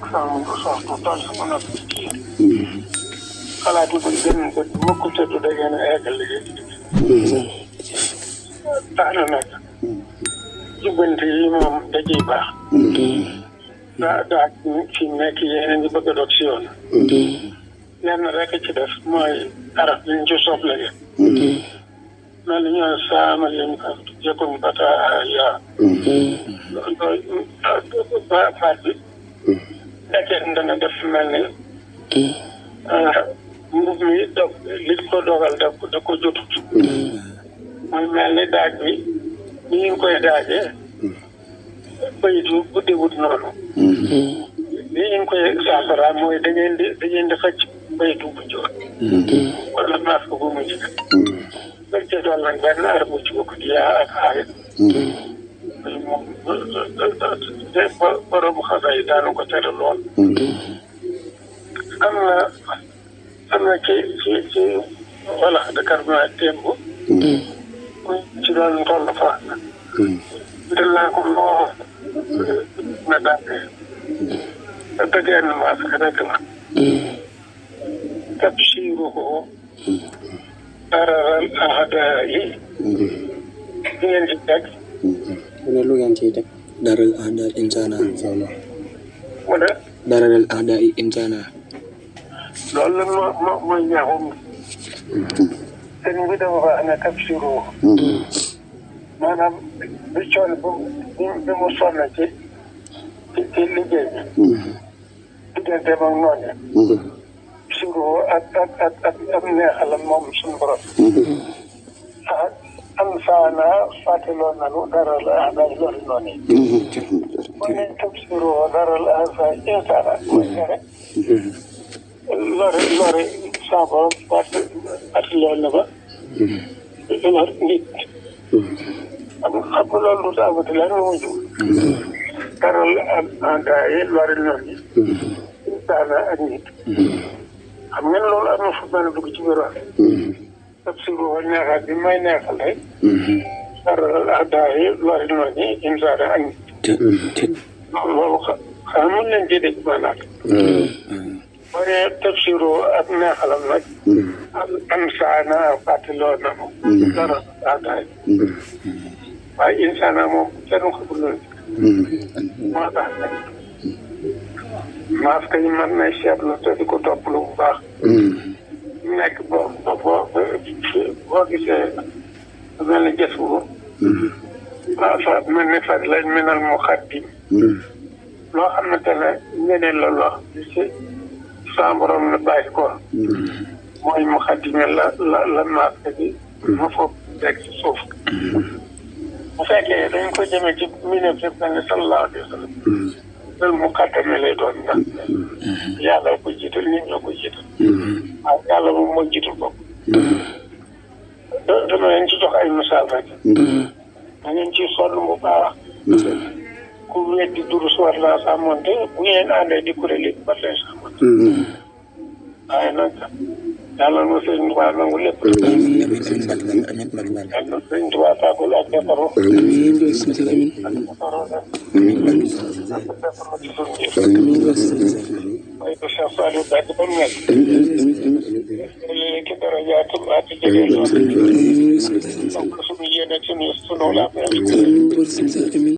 sama soxna tool sama nopp ci kii xalaatu ko gën ko mukk tëdd da ngeen a eggal liggéey tax na nag jubbante yi moom da ciy baax daa fi mu nekk yéen a ngi bëgg a doog si yoon lenn rek ci def mooy araf bi ñu ci soble ngeen mel ni ñoo saama lim ko jëkkum bata yaa baat bi fekkee dana def mel ni mbub mi dog li ko dogal da ko jotut muy mel ni daaj bi ni ñu koy daajee bayitu guddewut noonu li ñu koy saafara mooy da ngeen di xëcc bayitu bu joot wala maas ko bu mujj dañ cee doon nag benn ar bu ci bokk di yaa ak aayat moom borom xasa yi daanu ko tere lool am na ci wala Dakar ma démb ci doon toll fa ndel naa ko loo na daane dëggeen maas ka rek la tabsiruhu dararal aadaa'i ngeen ci teg lu ngeen ciy teg daral aadaa'i insana mu ne daral aadaa'i insana loolu la mooy ñaaxum sëñ bi dafa wax ne tabsiruhu maanaam bi coon bi mu sonn ci liggéey bi diggante ak noonu suroo ak neexalam moom suñu borom am saana fàttaloo nanu dara la ahdaay lori noonu yi kon nañ tëb suroo dara la ahdaay insaana mooy ne rek lori sa borom fàttaloo na ba lor nit xam nga loolu du taabati lan la mujj dara la ahdaay lori noonu yi insaana ak nit xam ngeen loolu am na fu mën a dugg ci biir wax tabsiru neexal bi may neexal rek dara daa yi lori noonu yi insaana ak nit loolu xam mën nañ ci dégg maanaam boo nee tabsiru ak neexalam nag am saana fàttaloo na moom dara daa yi waaye insaana moom kenn xamul loolu moo tax nag maas yi mën na seetlu te di ko topplu bu baax nekk boo gisee mel ni jës bu mel ni fat lañ menal mu xaddim loo xamante ne ñeneen la loo ci sa borom na bàyyi ko mooy mu xaddime la maas bi ma foofu teg ci suuf bu fekkee dañ ko jëmee ci minef mel ni sallallahu alayhi wa sallam loolu mu kàttame lay doon ndax yàlla ko jiital nit ñoo ko jiital waaw yàlla moom moo jiital bopp dama leen ci jox ay misaal rek da ngeen ciy sonn bu baax ku weddi durus war naa sàmmonte bu ngeen àndee di kuréel yi war leen sàmmonte waaye nag yàlla na sëñ Tuubaa nangu lépp yàlla sëñ Tuubaa tàggul ak defaru mooy ko Cheikh Saliou Mbacke ba mu nekk léegi ki dara jaatum ati jege lool donc suñu yéene suñu la